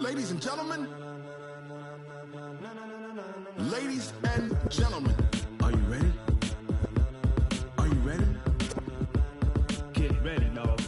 Ladies and gentlemen, ladies and gentlemen, are you ready? Are you ready? Get ready, dog.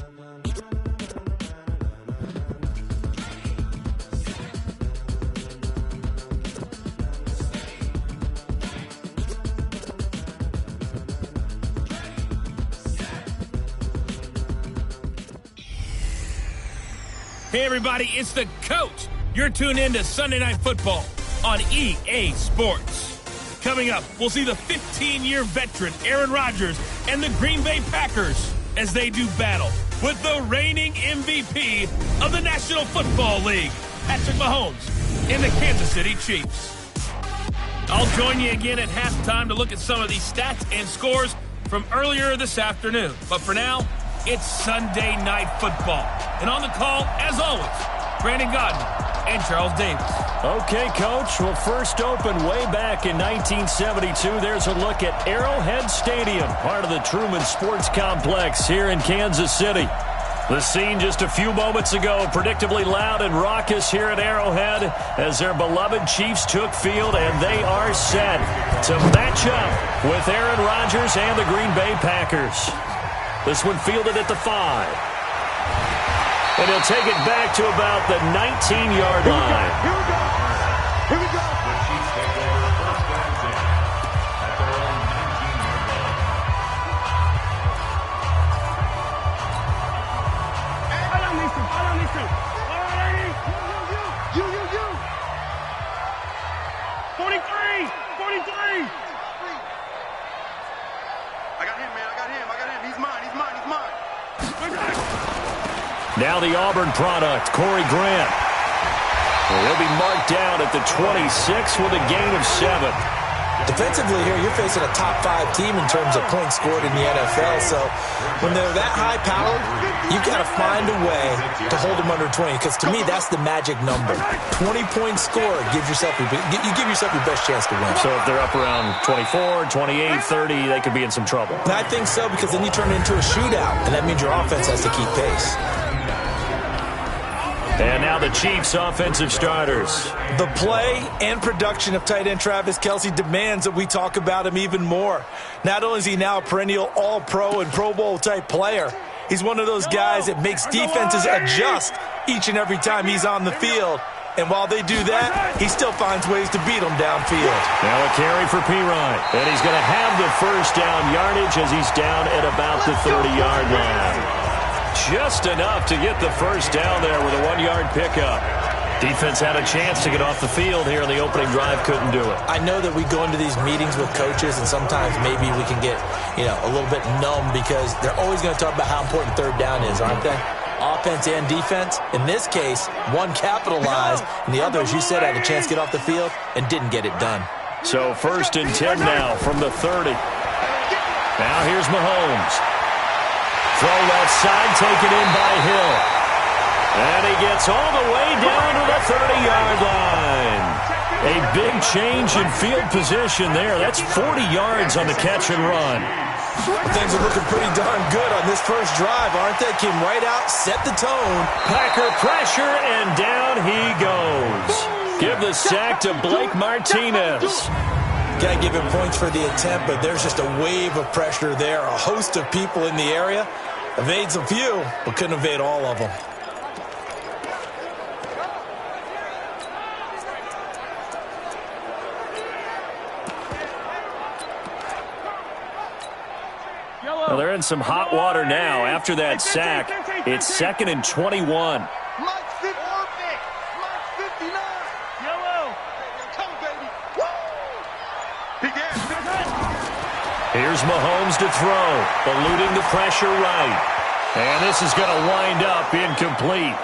Hey, everybody, it's the coach. You're tuned in to Sunday Night Football on EA Sports. Coming up, we'll see the 15-year veteran Aaron Rodgers and the Green Bay Packers as they do battle with the reigning MVP of the National Football League, Patrick Mahomes, and the Kansas City Chiefs. I'll join you again at halftime to look at some of these stats and scores from earlier this afternoon. But for now, it's Sunday Night Football. And on the call, as always, Brandon Gaudin and Charles Davis. Okay, Coach. Well, first opened way back in 1972. There's a look at Arrowhead Stadium, part of the Truman Sports Complex here in Kansas City. The scene just a few moments ago, predictably loud and raucous here at Arrowhead as their beloved Chiefs took field, and they are set to match up with Aaron Rodgers and the Green Bay Packers. This one fielded at the 5. And he'll take it back to about the 19-yard line. Here we go. Here we go. The Chiefs take over the first down at their own 19-yard line. I don't need to. All right, Ernie. You. 43. I got him, man. I got him. He's mine. Now the Auburn product, Corey Grant. Well, he'll be marked down at the 26 with a gain of 7. Defensively here, you're facing a top-5 team in terms of points scored in the NFL. So when they're that high-powered, you've got to find a way to hold them under 20. Because to me, that's the magic number. 20 points scored gives yourself your best chance to win. So if they're up around 24, 28, 30, they could be in some trouble. And I think so, because then you turn it into a shootout, and that means your offense has to keep pace. And now the Chiefs' offensive starters. The play and production of tight end Travis Kelce demands that we talk about him even more. Not only is he now a perennial all-pro and Pro Bowl type player, he's one of those guys that makes defenses adjust each and every time he's on the field. And while they do that, he still finds ways to beat them downfield. Now a carry for Pirine. And he's going to have the first down yardage as he's down at about the 30-yard line. Just enough to get the first down there with a 1-yard pickup. Defense had a chance to get off the field here in the opening drive, couldn't do it. I know that we go into these meetings with coaches, and sometimes maybe we can get, a little bit numb because they're always going to talk about how important third down is, aren't they? Offense and defense. In this case, one capitalized, and the other, as you said, had a chance to get off the field and didn't get it done. So 1st and 10 now from the 30. Now here's Mahomes. Throw left side, taken in by Hill. And he gets all the way down to the 30-yard line. A big change in field position there. That's 40 yards on the catch and run. Things are looking pretty darn good on this first drive, aren't they? Came right out, set the tone. Packer pressure, and down he goes. Give the sack to Blake Martinez. Got to give him points for the attempt, but there's just a wave of pressure there. A host of people in the area. Evades a few, but couldn't evade all of them. Well, they're in some hot water now. After that sack, it's 2nd and 21. Here's Mahomes to throw, eluding the pressure right. And this is going to wind up incomplete.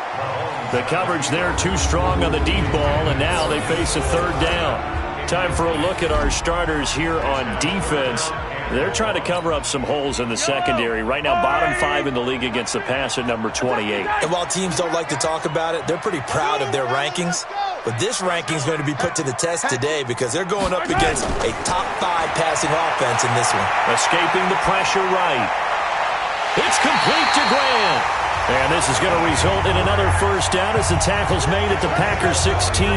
The coverage there too strong on the deep ball, and now they face a 3rd down. Time for a look at our starters here on defense. They're trying to cover up some holes in the secondary. Right now, bottom 5 in the league against the pass at number 28. And while teams don't like to talk about it, they're pretty proud of their rankings. But this ranking is going to be put to the test today because they're going up against a top 5 passing offense in this one. Escaping the pressure right. It's complete to Grant. And this is going to result in another first down as the tackle's made at the Packers 16.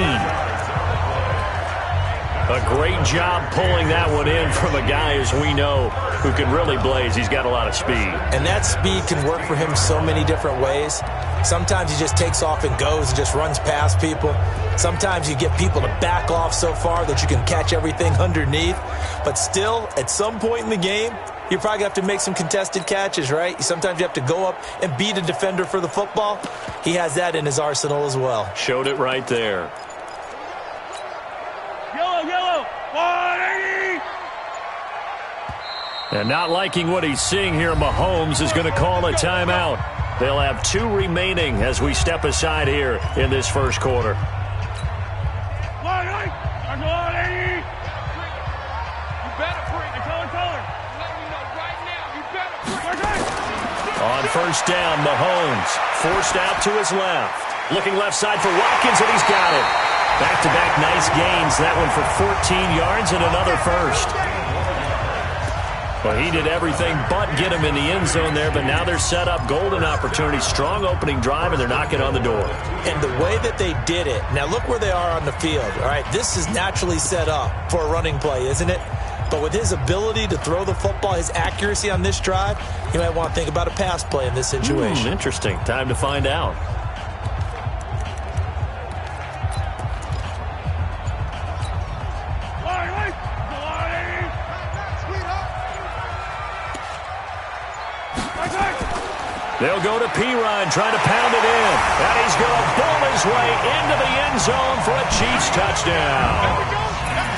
A great job pulling that one in from a guy, as we know, who can really blaze. He's got a lot of speed. And that speed can work for him so many different ways. Sometimes he just takes off and goes and just runs past people. Sometimes you get people to back off so far that you can catch everything underneath. But still, at some point in the game, you're probably going to have to make some contested catches, right? Sometimes you have to go up and beat a defender for the football. He has that in his arsenal as well. Showed it right there. Yellow, 180! And not liking what he's seeing here, Mahomes is going to call a timeout. They'll have 2 remaining as we step aside here in this first quarter. 180! You better bring the color. Let me know right now. You better bring. On first down, Mahomes forced out to his left. Looking left side for Watkins, and he's got it. Back-to-back nice gains. That one for 14 yards and another first. Well, he did everything but get him in the end zone there, but now they're set up. Golden opportunity, strong opening drive, and they're knocking on the door. And the way that they did it, now look where they are on the field. All right, this is naturally set up for a running play, isn't it? But with his ability to throw the football, his accuracy on this drive, you might want to think about a pass play in this situation. Interesting. Time to find out. They'll go to Perine, trying to pound it in. And he's going to ball his way into the end zone for a Chiefs touchdown.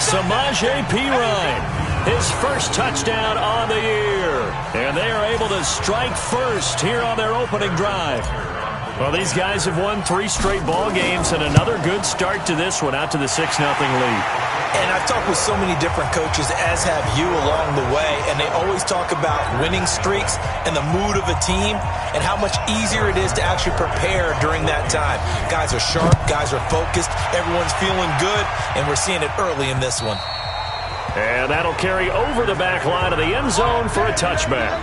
Samaje Perine, his first touchdown on the year. And they are able to strike first here on their opening drive. Well, these guys have won 3 straight ball games, and another good start to this one, out to the 6-0 lead. And I've talked with so many different coaches, as have you, along the way, and they always talk about winning streaks and the mood of a team and how much easier it is to actually prepare during that time. Guys are sharp, guys are focused, everyone's feeling good, and we're seeing it early in this one. And that'll carry over the back line of the end zone for a touchback.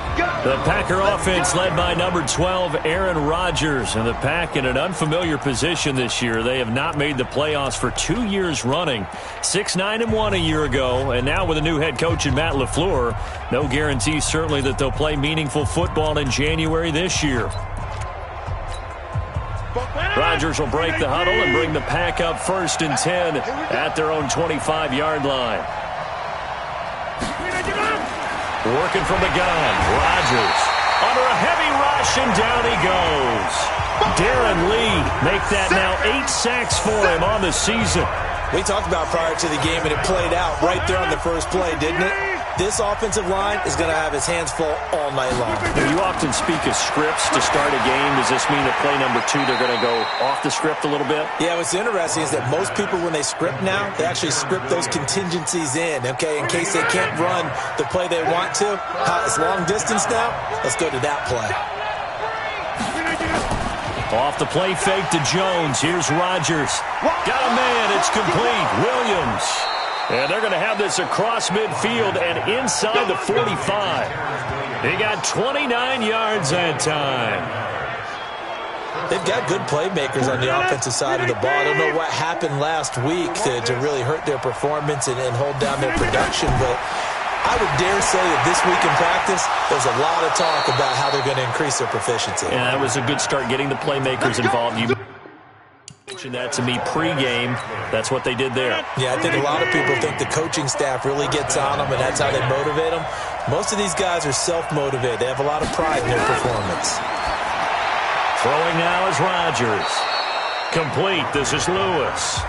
The Packer offense led by number 12, Aaron Rodgers. And the Pack in an unfamiliar position this year. They have not made the playoffs for 2 years running. 6-9-1 a year ago. And now with a new head coach in Matt LaFleur, no guarantee certainly that they'll play meaningful football in January this year. Rodgers will break the huddle and bring the Pack up 1st and 10 at their own 25-yard line. Working from the gun, Rodgers under a heavy rush, and down he goes. Darren Lee make that now 8 sacks for him on the season. We talked about prior to the game, and it played out right there on the first play, didn't it? This offensive line is going to have his hands full all night long. Now, you often speak of scripts to start a game. Does this mean that play number 2, they're going to go off the script a little bit? Yeah, what's interesting is that most people, when they script now, they actually script those contingencies in, okay, in case they can't run the play they want to. It's long distance now. Let's go to that play. Off the play fake to Jones. Here's Rodgers. Got a man. It's complete. Williams. And they're going to have this across midfield and inside the 45. He got 29 yards that time. They've got good playmakers on the offensive side of the ball. I don't know what happened last week to really hurt their performance and hold down their production, but I would dare say that this week in practice, there's a lot of talk about how they're going to increase their proficiency. And that was a good start, getting the playmakers involved. You mentioned that to me pregame. That's what they did there. Yeah, I think a lot of people think the coaching staff really gets on them, and that's how they motivate them. Most of these guys are self-motivated. They have a lot of pride in their performance. Throwing now is Rodgers. Complete. This is Lewis.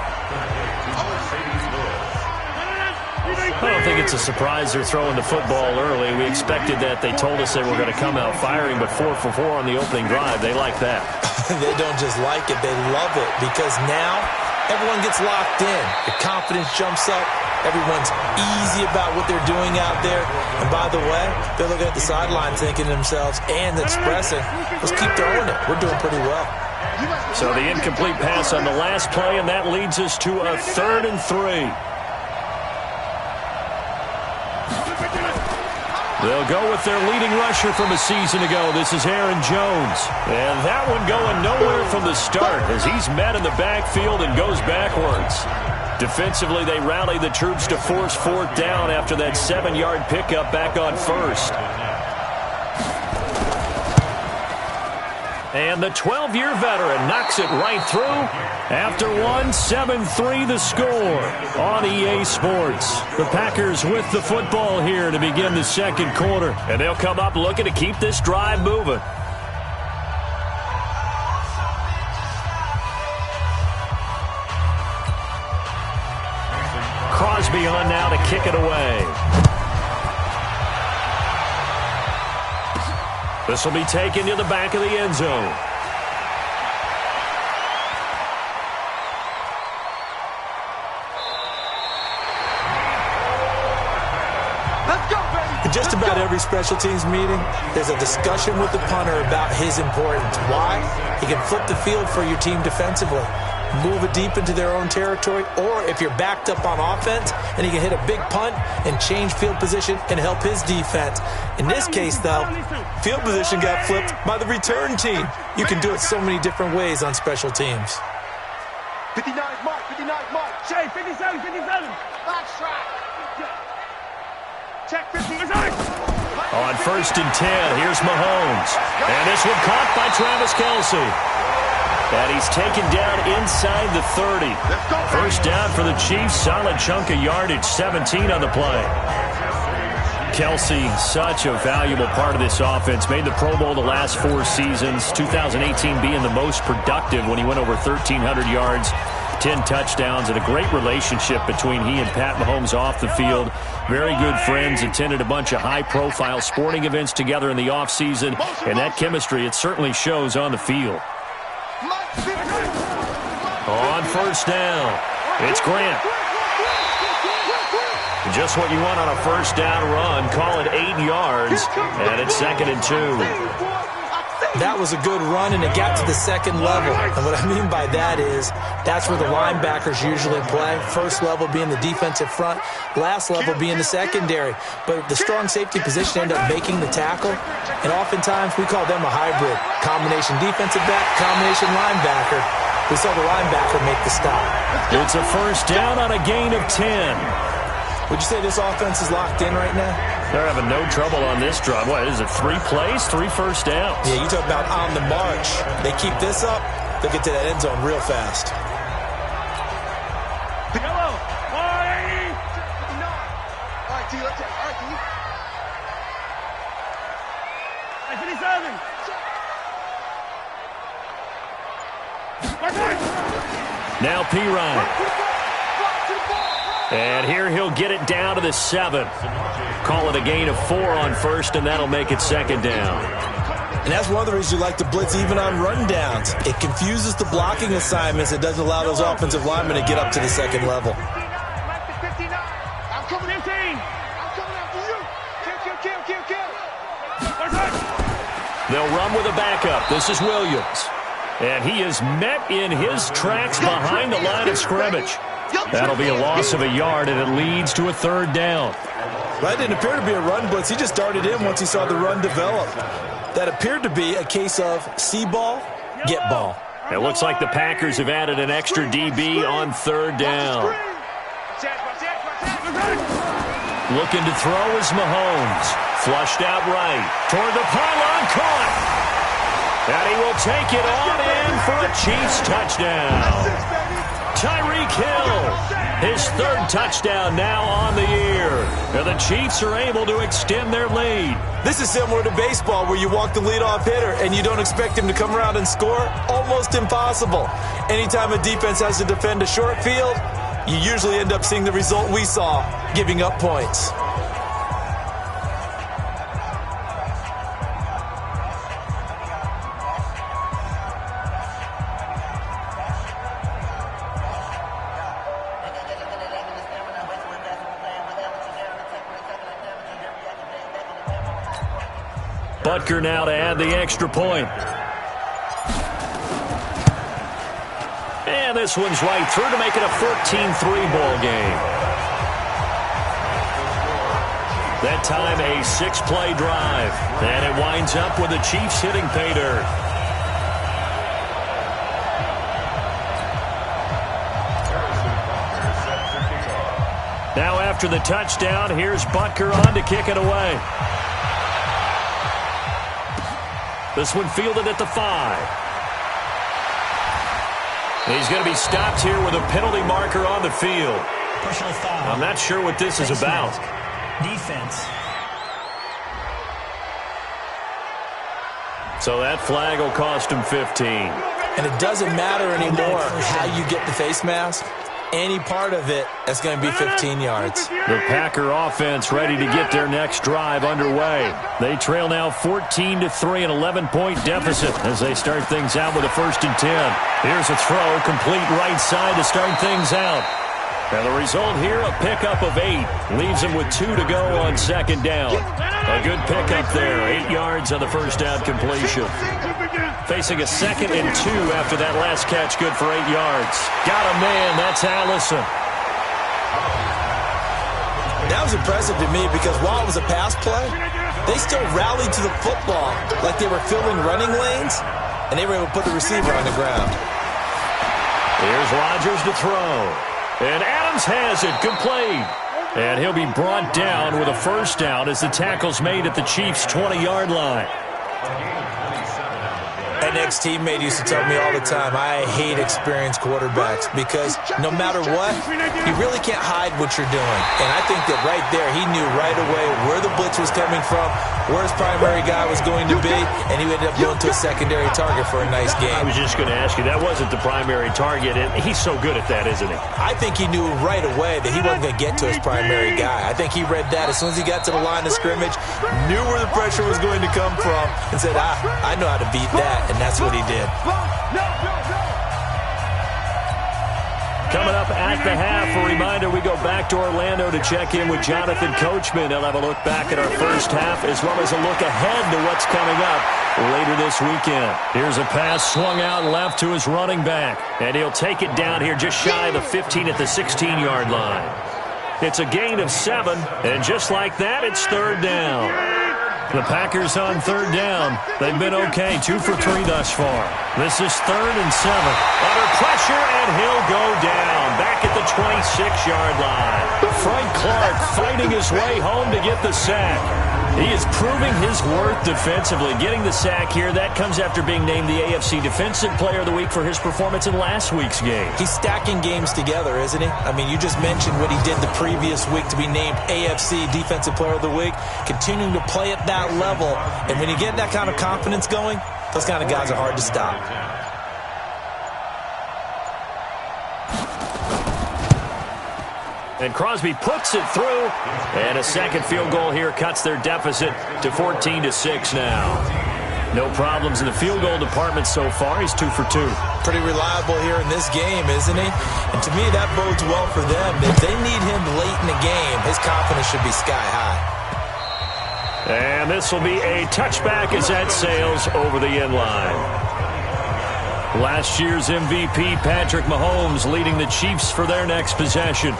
I don't think it's a surprise they're throwing the football early. We expected that. They told us they were going to come out firing, but 4 for 4 on the opening drive. They like that. They don't just like it. They love it, because now everyone gets locked in. The confidence jumps up. Everyone's easy about what they're doing out there. And by the way, they're looking at the sideline thinking to themselves and expressing, let's keep throwing it. We're doing pretty well. So the incomplete pass on the last play, and that leads us to a 3rd and 3. The They'll go with their leading rusher from a season ago. This is Aaron Jones. And that one going nowhere from the start as he's met in the backfield and goes backwards. Defensively, they rally the troops to force fourth down after that 7-yard pickup back on first. And the 12-year veteran knocks it right through. After one, 7-3 the score on EA Sports. The Packers with the football here to begin the second quarter. And they'll come up looking to keep this drive moving. Crosby on now to kick it away. This will be taken to the back of the end zone. In just about every special teams meeting, there's a discussion with the punter about his importance. Why? He can flip the field for your team defensively, move it deep into their own territory, or if you're backed up on offense, and he can hit a big punt and change field position and help his defense. In this case, though, field position got flipped by the return team. You can do it so many different ways on special teams. 59 mark, 59 mark. Shay, 57, 57. Box track. Check 50. On 1st and 10, here's Mahomes. And this one caught by Travis Kelce. And he's taken down inside the 30. First down for the Chiefs. Solid chunk of yardage, 17 on the play. Kelce, such a valuable part of this offense. Made the Pro Bowl the last 4 seasons. 2018 being the most productive when he went over 1,300 yards, 10 touchdowns, and a great relationship between he and Pat Mahomes off the field. Very good friends, attended a bunch of high-profile sporting events together in the offseason, and that chemistry, it certainly shows on the field. On first down, it's Grant. Just what you want on a first down run. Call it 8 yards, and it's 2nd and 2. That was a good run, and it got to the second level. And what I mean by that is that's where the linebackers usually play. First level being the defensive front, last level being the secondary. But the strong safety position ended up making the tackle, and oftentimes we call them a hybrid. Combination defensive back, combination linebacker. We saw the linebacker make the stop. It's a first down on a gain of 10. Would you say this offense is locked in right now? They're having no trouble on this drive. What is it, 3 plays, 3 first downs? Yeah, you talk about on the march. They keep this up, they'll get to that end zone real fast. Yellow, 180. All right, D, let's take it. All right, D. 57. Now P-Ryan. And here he'll get it down to the 7. Call it a gain of 4 on first, and that'll make it 2nd down. And that's one of the reasons you like to blitz even on rundowns. It confuses the blocking assignments. It doesn't allow those offensive linemen to get up to the second level. I'm coming in, team. I'm coming after you. Kill. They'll run with a backup. This is Williams. And he is met in his tracks behind the line of scrimmage. That'll be a loss of a yard, and it leads to a 3rd down. That didn't appear to be a run blitz. He just started in once he saw the run develop. That appeared to be a case of see ball, get ball. It looks like the Packers have added an extra DB on 3rd down. Looking to throw is Mahomes. Flushed out right. Toward the pylon, caught. And he will take it on in for a Chiefs touchdown. Tyreek Hill, his 3rd touchdown now on the year. And the Chiefs are able to extend their lead. This is similar to baseball where you walk the leadoff hitter and you don't expect him to come around and score. Almost impossible. Anytime a defense has to defend a short field, you usually end up seeing the result we saw, giving up points. Butker now to add the extra point. And this one's right through to make it a 14-3 ball game. That time a 6-play drive. And it winds up with the Chiefs hitting pay dirt. Now after the touchdown, here's Butker on to kick it away. This one fielded at the 5. He's going to be stopped here with a penalty marker on the field. Personal foul. I'm not sure what this is about. Defense. So that flag will cost him 15. And it doesn't matter anymore how you get the face mask. Any part of it, that's going to be 15 yards. The Packer offense ready to get their next drive underway. They trail now 14-3, an 11-point deficit as they start things out with a 1st and 10. Here's a throw, complete right side to start things out. And the result here, a pickup of 8. Leaves him with 2 to go on 2nd down. A good pickup there, 8 yards on the 1st down completion. Facing a 2nd and 2 after that last catch, good for 8 yards. Got a man, that's Allison. That was impressive to me because while it was a pass play, they still rallied to the football like they were filling running lanes, and they were able to put the receiver on the ground. Here's Rodgers to throw. And Adams has it, complete. And he'll be brought down with a 1st down as the tackle's made at the Chiefs' 20-yard line. An ex-teammate used to tell me all the time, I hate experienced quarterbacks because no matter what, you really can't hide what you're doing. And I think that right there, he knew right away where the blitz was coming from, where his primary guy was going to be, and he ended up going to a secondary target for a nice game. I was just going to ask you, that wasn't the primary target, and he's so good at that, isn't he? I think he knew right away that he wasn't going to get to his primary guy. I think he read that as soon as he got to the line of scrimmage, knew where the pressure was going to come from, and said, I know how to beat that, and that's what he did. Coming up at the half, a reminder, we go back to Orlando to check in with Jonathan Coachman. He'll have a look back at our first half as well as a look ahead to what's coming up later this weekend. Here's a pass swung out left to his running back, and he'll take it down here just shy of the 15 at the 16-yard line. It's a gain of 7, and just like that, it's 3rd down. The Packers on 3rd down. They've been okay, 2 for 3 thus far. This is 3rd and 7. Under pressure, and he'll go down. Back at the 26-yard line. Frank Clark fighting his way home to get the sack. He is proving his worth defensively. Getting the sack here, that comes after being named the AFC Defensive Player of the Week for his performance in last week's game. He's stacking games together, isn't he? I mean, you just mentioned what he did the previous week to be named AFC Defensive Player of the Week, continuing to play at that level. And when you get that kind of confidence going, those kind of guys are hard to stop. And Crosby puts it through. And a second field goal here cuts their deficit to 14-6 now. No problems in the field goal department so far. He's 2 for 2. Pretty reliable here in this game, isn't he? And to me, that bodes well for them. If they need him late in the game, his confidence should be sky high. And this will be a touchback as that sails over the end line. Last year's MVP, Patrick Mahomes, leading the Chiefs for their next possession.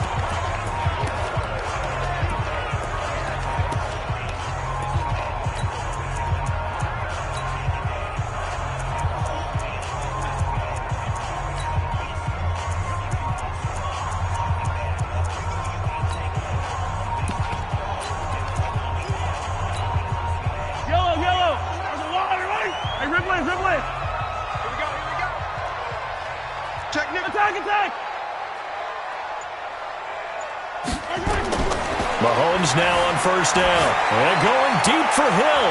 Mahomes now on 1st down. And going deep for Hill.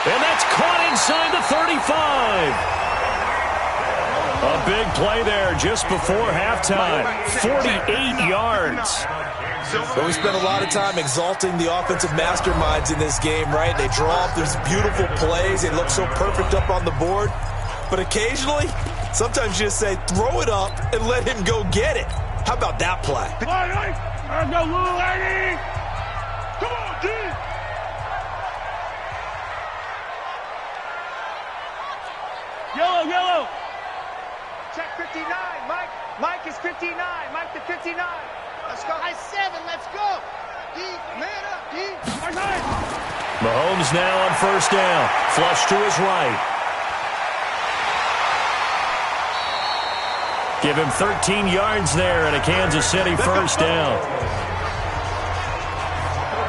And that's caught inside the 35. A big play there just before halftime. 48 yards. But we spent a lot of time exalting the offensive masterminds in this game, right? They draw up these beautiful plays. They look so perfect up on the board. But occasionally, sometimes you just say, throw it up and let him go get it. How about that play? Let's go, little lady! Come on, G! Yellow! Check 59, Mike. Mike is 59. Mike to 59. Let's go. I 7, let's go! Mahomes now on first down. Flush to his right. Give him 13 yards there and a Kansas City first down.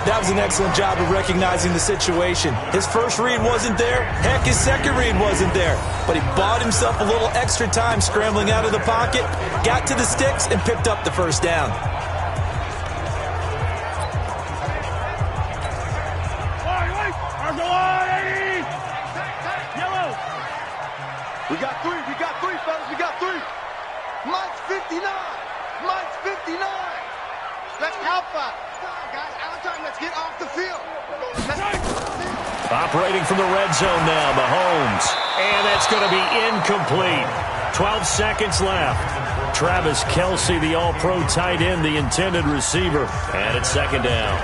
That was an excellent job of recognizing the situation. His first read wasn't there. Heck, his second read wasn't there. But he bought himself a little extra time scrambling out of the pocket, got to the sticks, and picked up the first down. We got three, fellas, we got three. Mike's 59. Mike's 59. Let's alpha. Guys, out of time. Let's get off the field. Operating from the red zone now, Mahomes. And that's going to be incomplete. 12 seconds left. Travis Kelce, the all-pro tight end, the intended receiver. And it's second down.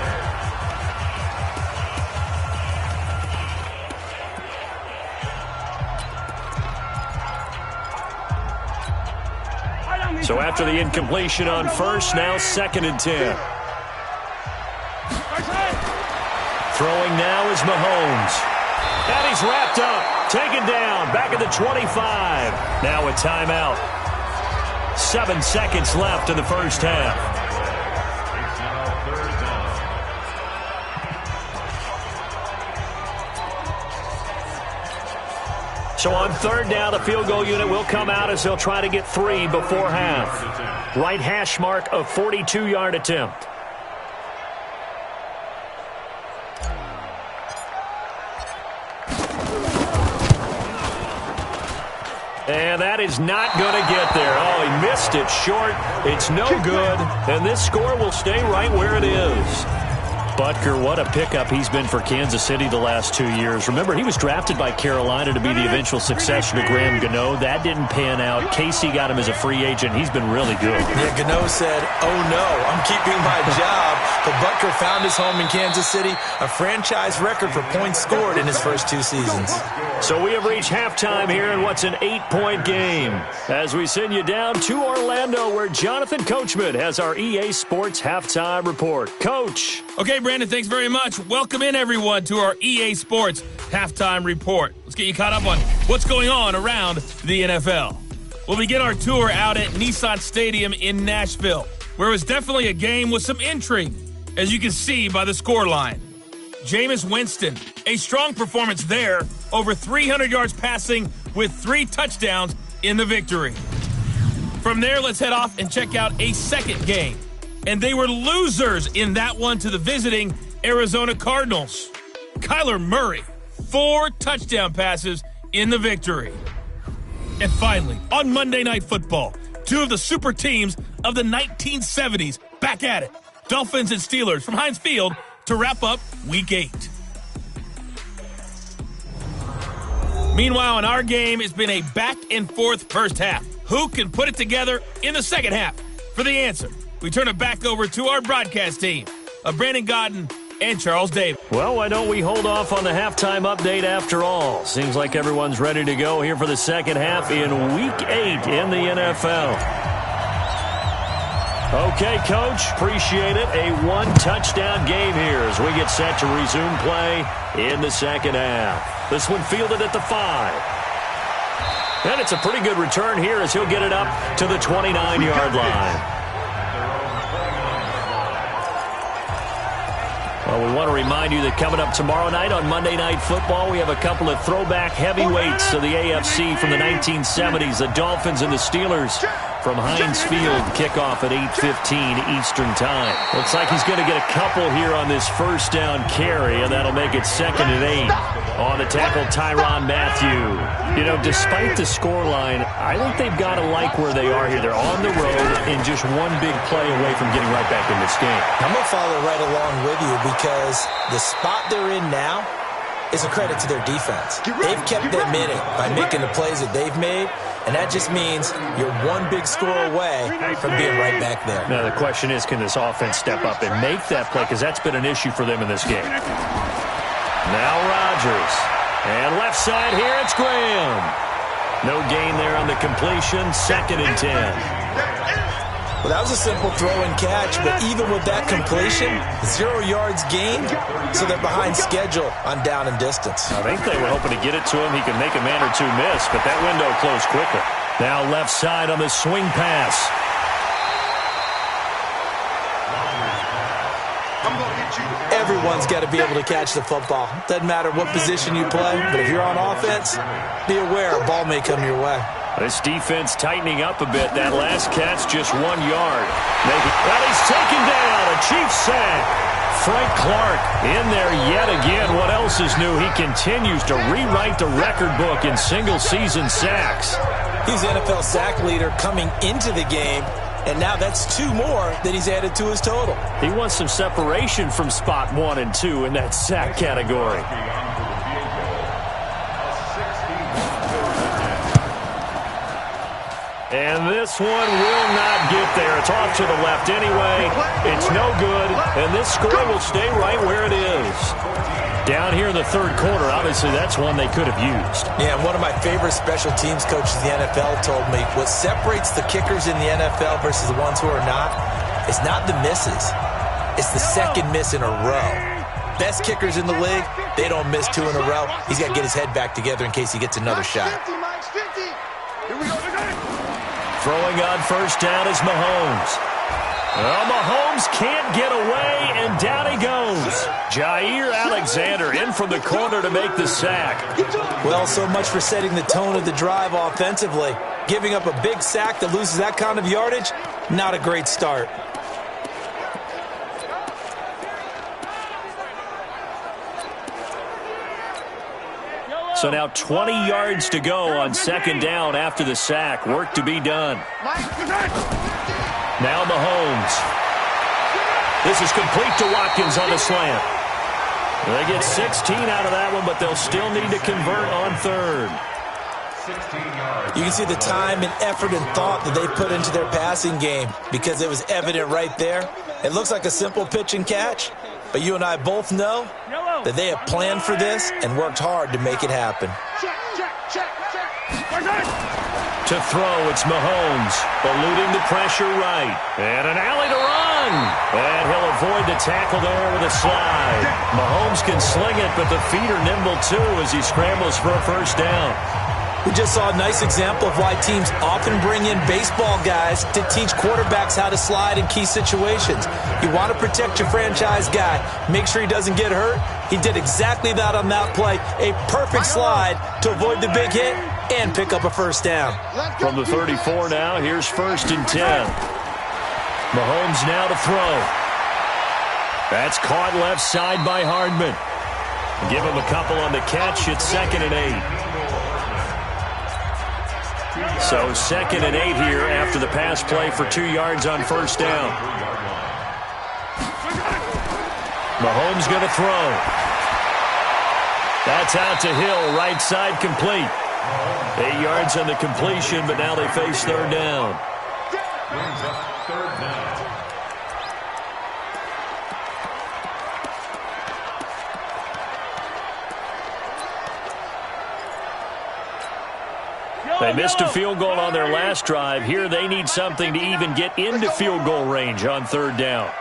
So after the incompletion on first, now 2nd and 10. Throwing now is Mahomes. And he's wrapped up. Taken down. Back at the 25. Now a timeout. 7 seconds left in the first half. It's now third down. So on third down, the field goal unit will come out as they'll try to get 3 before half. Right hash mark of 42-yard attempt. And that is not going to get there. Oh, he missed it short. It's no good. And this score will stay right where it is. Butker, what a pickup he's been for Kansas City the last 2 years. Remember, he was drafted by Carolina to be the eventual successor to Graham Gano. That didn't pan out. Casey got him as a free agent. He's been really good. Yeah, Gano said, oh no, I'm keeping my job. But Butker found his home in Kansas City, a franchise record for points scored in his first 2 seasons. So we have reached halftime here in what's an 8-point game. As we send you down to Orlando, where Jonathan Coachman has our EA Sports halftime report. Coach. Okay, Brandon, thanks very much. Welcome in, everyone, to our EA Sports halftime report. Let's get you caught up on what's going on around the NFL. We'll begin our tour out at Nissan Stadium in Nashville, where it was definitely a game with some intrigue, as you can see by the scoreline. Jameis Winston, a strong performance there, over 300 yards passing with 3 touchdowns in the victory. From there, let's head off and check out a second game. And they were losers in that one to the visiting Arizona Cardinals. Kyler Murray, 4 touchdown passes in the victory. And finally, on Monday Night Football, 2 of the super teams of the 1970s back at it. Dolphins and Steelers from Heinz Field to wrap up Week 8. Meanwhile, in our game, it's been a back-and-forth first half. Who can put it together in the second half? For the answer, we turn it back over to our broadcast team of Brandon Godden and Charles Davis. Well, why don't we hold off on the halftime update after all? Seems like everyone's ready to go here for the second half in Week 8 in the NFL. Okay, Coach, appreciate it. A 1-touchdown game here as we get set to resume play in the second half. This one fielded at the 5. And it's a pretty good return here as he'll get it up to the 29-yard line. Well, we want to remind you that coming up tomorrow night on Monday Night Football, we have a couple of throwback heavyweights of the AFC from the 1970s, the Dolphins and the Steelers from Heinz Field. Kickoff at 8:15 Eastern Time. Looks like he's going to get a couple here on this first down carry, and that'll make it 2nd and 8. On the tackle, Tyrann Mathieu. You know, despite the scoreline, I think they've got to like where they are here. They're on the road and just one big play away from getting right back in this game. I'm going to follow right along with you because the spot they're in now is a credit to their defense. They've kept them in it by making the plays that they've made, and that just means you're one big score away from being right back there. Now, the question is, can this offense step up and make that play? Because that's been an issue for them in this game. Now Rodgers. And left side here, it's Graham. No gain there on the completion. 2nd and 10. Well, that was a simple throw and catch, but even with that completion, 0 yards gained, so they're behind schedule on down and distance. I think they were hoping to get it to him. He could make a man or two miss, but that window closed quickly. Now left side on the swing pass. Everyone's got to be able to catch the football. Doesn't matter what position you play, but if you're on offense, be aware a ball may come your way. This defense tightening up a bit. That last catch, just 1 yard. Maybe. Well, he's taken down. A Chiefs sack. Frank Clark in there yet again. What else is new? He continues to rewrite the record book in single-season sacks. He's the NFL sack leader coming into the game, and now that's 2 more that he's added to his total. He wants some separation from spot 1 and 2 in that sack category. And this one will not get there. It's off to the left anyway. It's no good, and this score will stay right where it is. Down here in the third quarter, obviously that's one they could have used. Yeah, and one of my favorite special teams coaches in the NFL told me what separates the kickers in the NFL versus the ones who are not is not the misses. It's the second miss in a row. Best kickers in the league, they don't miss 2 in a row. He's got to get his head back together in case he gets another shot. Throwing on first down is Mahomes. Well, Mahomes can't get away, and down he goes. Jair Alexander in from the corner to make the sack. Well, so much for setting the tone of the drive offensively. Giving up a big sack that loses that kind of yardage, not a great start. So now 20 yards to go on second down after the sack. Work to be done. Now Mahomes. This is complete to Watkins on the slant. They get 16 out of that one, but they'll still need to convert on third. You can see the time and effort and thought that they put into their passing game because it was evident right there. It looks like a simple pitch and catch, but you and I both know that they have planned for this and worked hard to make it happen. To throw, it's Mahomes, eluding the pressure right. And an alley to run. And he'll avoid the tackle there with a slide. Mahomes can sling it, but the feet are nimble too as he scrambles for a first down. We just saw a nice example of why teams often bring in baseball guys to teach quarterbacks how to slide in key situations. You want to protect your franchise guy. Make sure he doesn't get hurt. He did exactly that on that play. A perfect slide to avoid the big hit and pick up a first down. From the 34 now, here's 1st and 10. Mahomes now to throw. That's caught left side by Hardman. Give him a couple on the catch. It's 2nd and 8. So 2nd and 8 here after the pass play for 2 yards on first down. Mahomes going to throw. That's out to Hill, right side complete. 8 yards on the completion, but now they face third down. Brings up third down. They missed a field goal on their last drive. Here they need something to even get into field goal range on third down.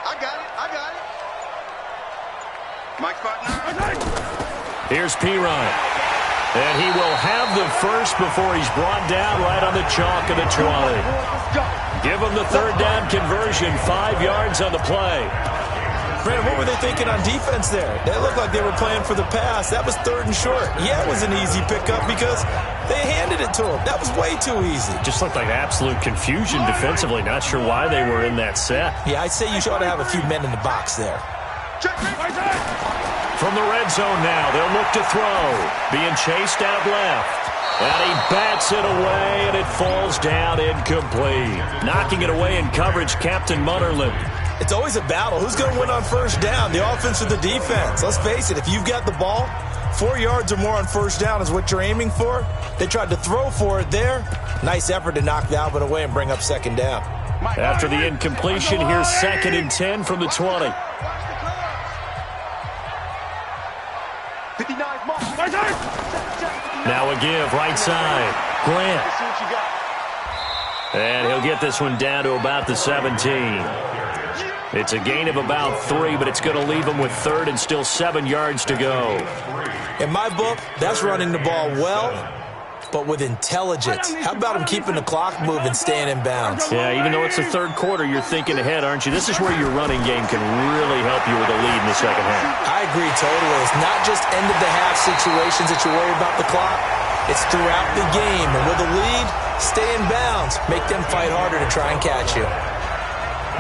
I got it. Mike's partner. Here's Pirine. And he will have the first before he's brought down right on the chalk of the 20. Give him the third down conversion, 5 yards on the play. Brandon, what were they thinking on defense there? They looked like they were playing for the pass. That was 3rd and short. Yeah, it was an easy pickup because they handed it to him. That was way too easy. Just looked like absolute confusion defensively. Not sure why they were in that set. Yeah, I'd say you ought to have a few men in the box there. From the red zone now, they'll look to throw. Being chased out left. And he bats it away, and it falls down incomplete. Knocking it away in coverage, Captain Munnerlyn. It's always a battle. Who's going to win on first down, the offense or the defense? Let's face it, if you've got the ball, 4 yards or more on first down is what you're aiming for. They tried to throw for it there. Nice effort to knock the Alvin away and bring up second down. After the incompletion, here's 2nd and 10 from the 20. 59 mark. Now a give, right side. Grant. And he'll get this one down to about the 17. It's a gain of about 3, but it's going to leave him with third and still 7 yards to go. In my book, that's running the ball well, but with intelligence. How about him keeping the clock moving, staying in bounds? Yeah, even though it's the third quarter, you're thinking ahead, aren't you? This is where your running game can really help you with a lead in the second half. I agree totally. It's not just end-of-the-half situations that you worry about the clock. It's throughout the game. And with a lead, stay in bounds. Make them fight harder to try and catch you.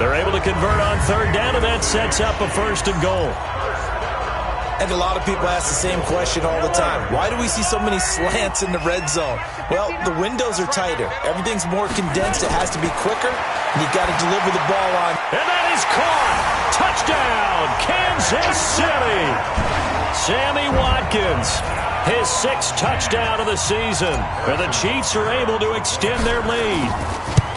They're able to convert on third down, and that sets up a first and goal. And a lot of people ask the same question all the time. Why do we see so many slants in the red zone? Well, the windows are tighter. Everything's more condensed. It has to be quicker, and you've got to deliver the ball on. And that is caught. Touchdown, Kansas City. Sammy Watkins, his 6th touchdown of the season. And the Chiefs are able to extend their lead.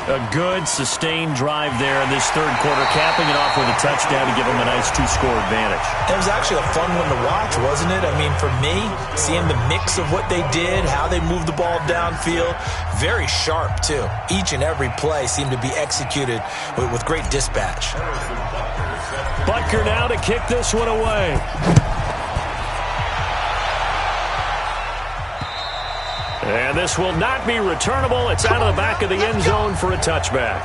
A good, sustained drive there in this third quarter, capping it off with a touchdown to give them a nice 2-score advantage. It was actually a fun one to watch, wasn't it? I mean, for me, seeing the mix of what they did, how they moved the ball downfield, very sharp, too. Each and every play seemed to be executed with great dispatch. Butker now to kick this one away. And this will not be returnable. It's out of the back of the end zone for a touchback.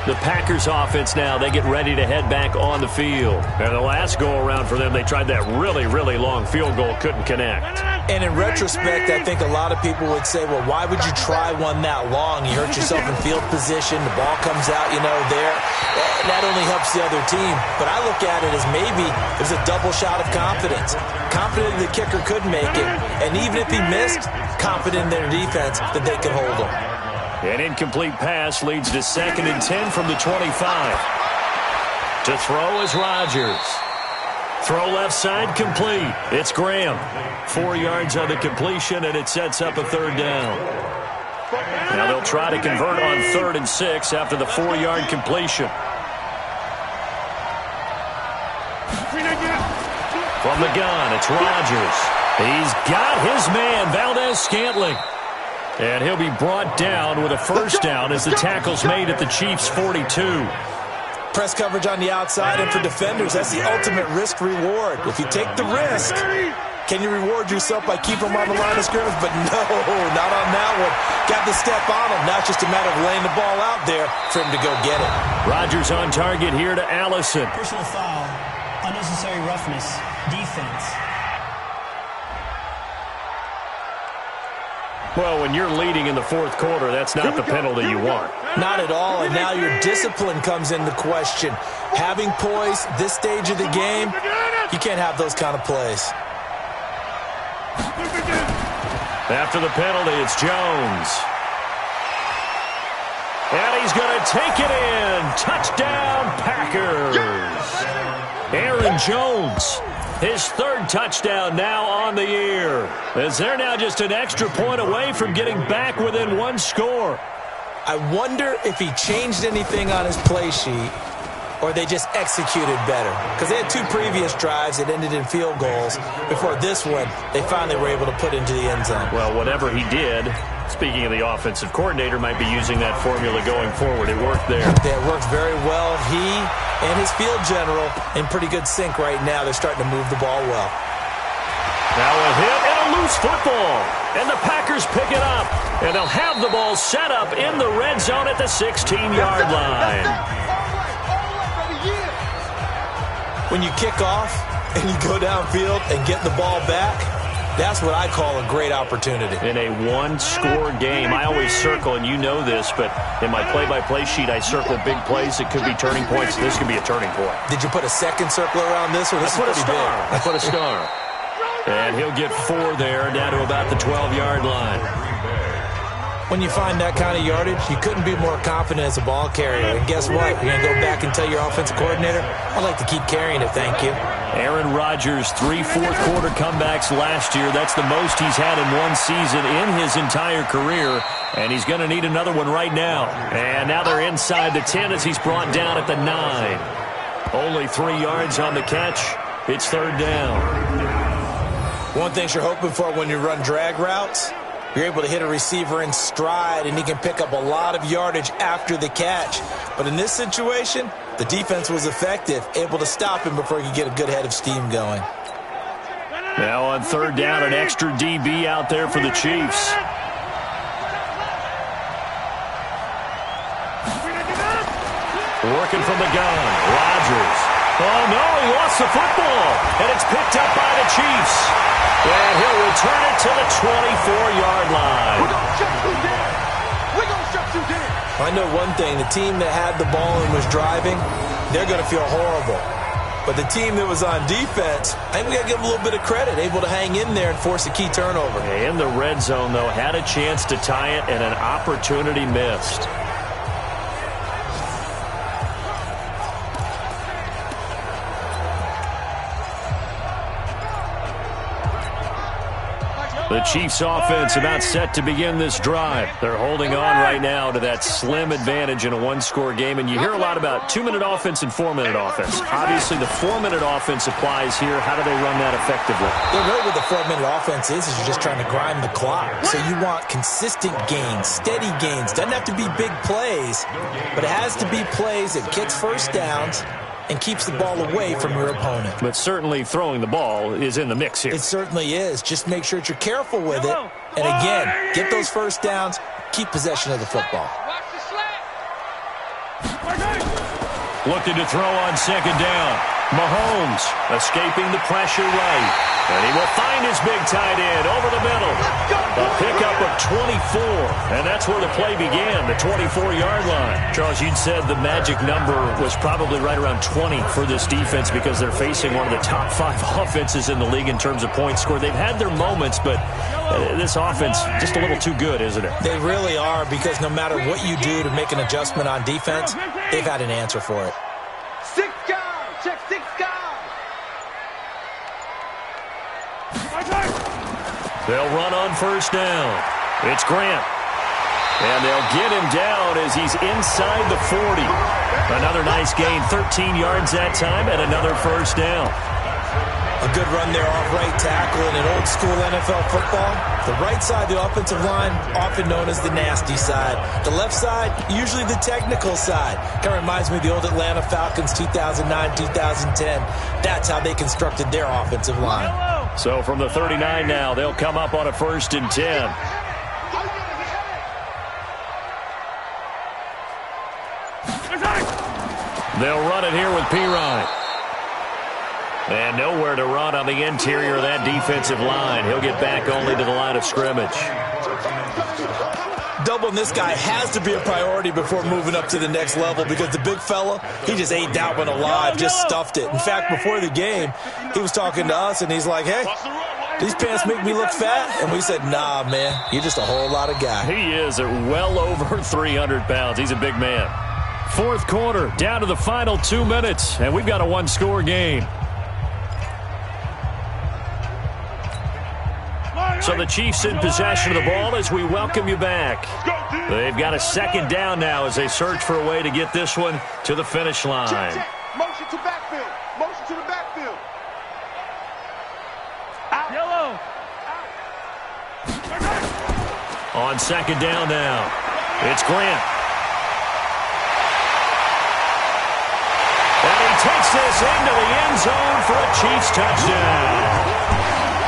The Packers offense now, they get ready to head back on the field. And the last go-around for them, they tried that really, really long field goal, couldn't connect. And in retrospect, I think a lot of people would say, well, why would you try one that long? You hurt yourself in field position. The ball comes out, there. That only helps the other team. But I look at it as maybe it was a double shot of confidence. Confident the kicker could make it. And even if he missed, confident in their defense that they could hold him. An incomplete pass leads to 2nd and 10 from the 25. To throw is Rodgers. Throw left side complete. It's Graham. 4 yards on the completion, and it sets up a third down. Now they'll try to convert on 3rd and 6 after the 4-yard completion. From the gun, it's Rodgers. He's got his man, Valdez-Scantling. And he'll be brought down with a first down as the tackle's made at the Chiefs' 42. Press coverage on the outside, and for defenders, that's the ultimate risk-reward. If you take the risk, can you reward yourself by keeping them on the line of scrimmage? But no, not on that one. Got the step on him. Now it's just a matter of laying the ball out there for him to go get it. Rodgers on target here to Allison. Personal foul, unnecessary roughness, defense. Well, when you're leading in the fourth quarter, that's not the penalty you want. Not at all, and now your discipline comes into question. Having poise this stage of the game, you can't have those kind of plays. After the penalty, it's Jones. And he's going to take it in. Touchdown, Packers. Aaron Jones. His 3rd touchdown now on the year, as they're now just an extra point away from getting back within 1 score. I wonder if he changed anything on his play sheet or they just executed better. Because they had 2 previous drives that ended in field goals. Before this one, they finally were able to put into the end zone. Well, whatever he did, speaking of the offensive coordinator, might be using that formula going forward. It worked there. Yeah, it worked very well. He and his field general in pretty good sync right now. They're starting to move the ball well. Now a hit and a loose football. And the Packers pick it up. And they'll have the ball set up in the red zone at the 16-yard line. When you kick off and you go downfield and get the ball back, that's what I call a great opportunity. In a 1-score game, I always circle, and you know this, but in my play-by-play sheet, I circle big plays that could be turning points. This could be a turning point. Did you put a second circle around this, or this is pretty big? I put a star. And he'll get 4 there, down to about the 12-yard line. When you find that kind of yardage, you couldn't be more confident as a ball carrier. And guess what? You're going to go back and tell your offensive coordinator, I'd like to keep carrying it, thank you. Aaron Rodgers, 3 fourth-quarter comebacks last year. That's the most he's had in one season in his entire career. And he's going to need another one right now. And now they're inside the 10 as he's brought down at the 9. Only 3 yards on the catch. It's 3rd down. One thing you're hoping for when you run drag routes, you're able to hit a receiver in stride, and he can pick up a lot of yardage after the catch. But in this situation, the defense was effective, able to stop him before he could get a good head of steam going. Now on third down, an extra DB out there for the Chiefs. Working from the gun, Rodgers. Oh, no, he lost the football, and it's picked up by the Chiefs. And he'll return it to the 24-yard line. We're going to shut you down. We're going to shut you down. I know one thing. The team that had the ball and was driving, they're going to feel horrible. But the team that was on defense, I think we got to give them a little bit of credit, able to hang in there and force a key turnover. In the red zone, though, had a chance to tie it, and an opportunity missed. The Chiefs offense about set to begin this drive. They're holding on right now to that slim advantage in a one-score game. And you hear a lot about 2-minute offense and 4-minute offense. Obviously, the 4-minute offense applies here. How do they run that effectively? They're really what the 4-minute offense is you're just trying to grind the clock. So you want consistent gains, steady gains. Doesn't have to be big plays, but it has to be plays that gets first downs and keeps the ball away from your opponent. But certainly throwing the ball is in the mix here. It certainly is. Just make sure that you're careful with it. And again, get those first downs, keep possession of the football. Looking to throw on second down. Mahomes escaping the pressure right. And he will find his big tight end over the middle. A pickup of 24. And that's where the play began, the 24-yard line. Charles, you'd said the magic number was probably right around 20 for this defense because they're facing one of the top 5 offenses in the league in terms of points scored. They've had their moments, but this offense just a little too good, isn't it? They really are, because no matter what you do to make an adjustment on defense, they've had an answer for it. 6 guys. Check 6 guys. They'll run on first down. It's Grant. And they'll get him down as he's inside the 40. Another nice gain, 13 yards that time, and another first down. A good run there off right tackle in an old school NFL football. The right side, the offensive line, often known as the nasty side. The left side, usually the technical side. Kind of reminds me of the old Atlanta Falcons 2009, 2010. That's how they constructed their offensive line. So from the 39 now, they'll come up on a 1st and 10. They'll run it here with Pirine. And nowhere to run on the interior of that defensive line. He'll get back only to the line of scrimmage. Doubling this guy has to be a priority before moving up to the next level, because the big fella, he just ate that one alive, just stuffed it. In fact, before the game, he was talking to us, and he's like, hey, these pants make me look fat? And we said, nah, man, you're just a whole lot of guy. He is at well over 300 pounds. He's a big man. 4th quarter, down to the final 2 minutes, and we've got a one-score game. So the Chiefs in possession of the ball as we welcome you back. They've got a 2nd down now as they search for a way to get this one to the finish line. Check. Motion to backfield. Motion to the backfield. Out. Yellow. On 2nd down now, it's Grant. And he takes this into the end zone for a Chiefs touchdown.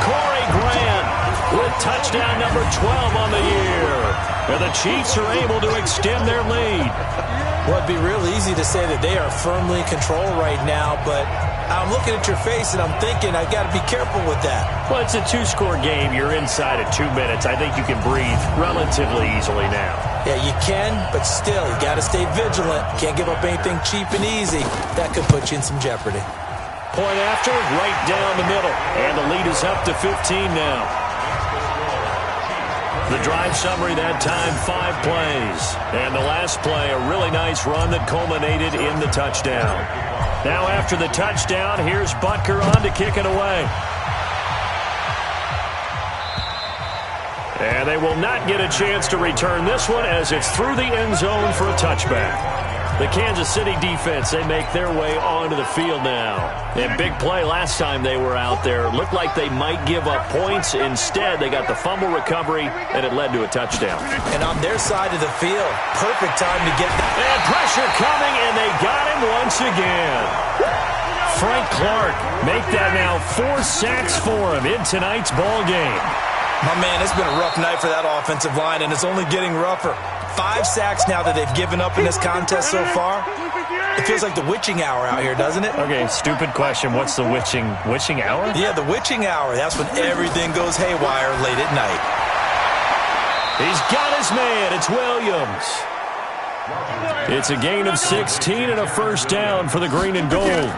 Corey Grant with touchdown number 12 on the year. And the Chiefs are able to extend their lead. Well, it'd be real easy to say that they are firmly in control right now, but I'm looking at your face and I'm thinking I got to be careful with that. Well, it's a 2-score game. You're inside at 2 minutes. I think you can breathe relatively easily now. Yeah, you can, but still, you got to stay vigilant. Can't give up anything cheap and easy. That could put you in some jeopardy. Point after, right down the middle. And the lead is up to 15 now. The drive summary that time, 5 plays. And the last play, a really nice run that culminated in the touchdown. Now after the touchdown, here's Butker on to kick it away. And they will not get a chance to return this one as it's through the end zone for a touchback. The Kansas City defense, they make their way onto the field now. And big play last time they were out there. Looked like they might give up points. Instead, they got the fumble recovery, and it led to a touchdown. And on their side of the field, perfect time to get that. And pressure coming, and they got him once again. Frank Clark make that now 4 sacks for him in tonight's ball game. My man, it's been a rough night for that offensive line, and it's only getting rougher. 5 sacks now that they've given up in this contest so far. It feels like the witching hour out here, doesn't it? Okay, stupid question. What's the witching hour? Yeah, the witching hour. That's when everything goes haywire late at night. He's got his man. It's Williams. It's a gain of 16 and a first down for the green and gold.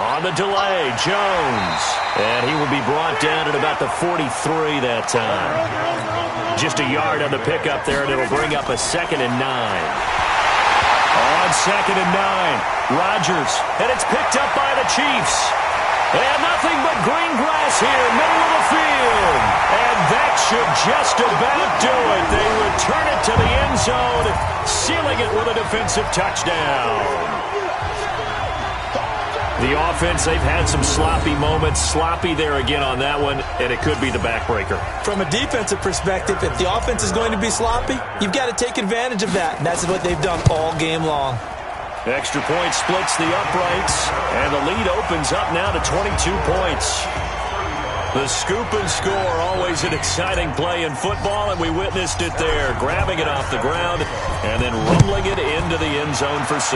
On the delay, Jones. And he will be brought down at about the 43 that time. Just a yard on the pickup there, and it'll bring up a 2nd and 9. On 2nd and 9, Rodgers. And it's picked up by the Chiefs. And nothing but green grass here, middle of the field. And that should just about do it. They return it to the end zone, sealing it with a defensive touchdown. The offense, they've had some sloppy moments. Sloppy there again on that one, and it could be the backbreaker. From a defensive perspective, if the offense is going to be sloppy, you've got to take advantage of that, and that's what they've done all game long. Extra point splits the uprights, and the lead opens up now to 22 points. The scoop and score, always an exciting play in football, and we witnessed it there, grabbing it off the ground and then rumbling it into the end zone for 6.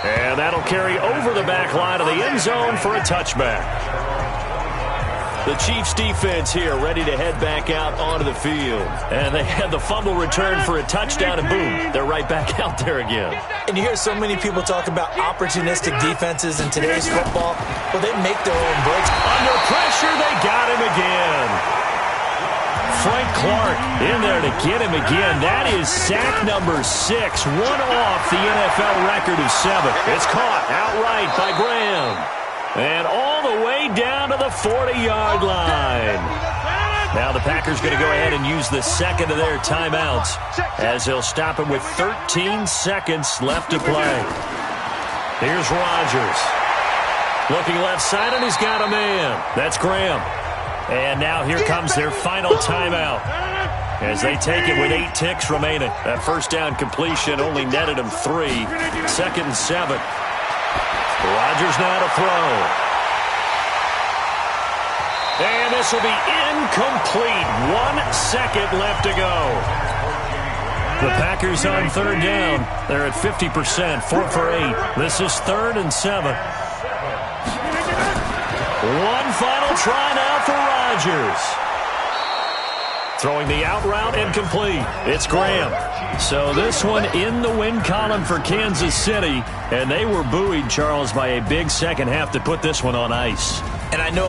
And that'll carry over the back line of the end zone for a touchback. The Chiefs defense here ready to head back out onto the field. And they had the fumble return for a touchdown, and boom, they're right back out there again. And you hear so many people talk about opportunistic defenses in today's football. Well, they make their own breaks. Under pressure, they got him again. Frank Clark in there to get him again. That is sack number 6, one off the NFL record of 7. It's caught outright by Graham. And all the way down to the 40-yard line. Now the Packers going to go ahead and use the second of their timeouts as they'll stop him with 13 seconds left to play. Here's Rodgers. Looking left side, and he's got a man. That's Graham. And now here comes their final timeout as they take it with 8 ticks remaining. That first down completion only netted them 3. 2nd and 7. Rodgers now to throw. And this will be incomplete. 1 second left to go. The Packers on 3rd down. They're at 50%, 4 for 8. This is 3rd and 7. One final try now for Rodgers. Throwing the out route incomplete. It's Graham. So this one in the win column for Kansas City. And they were buoyed, Charles, by a big second half to put this one on ice. And I know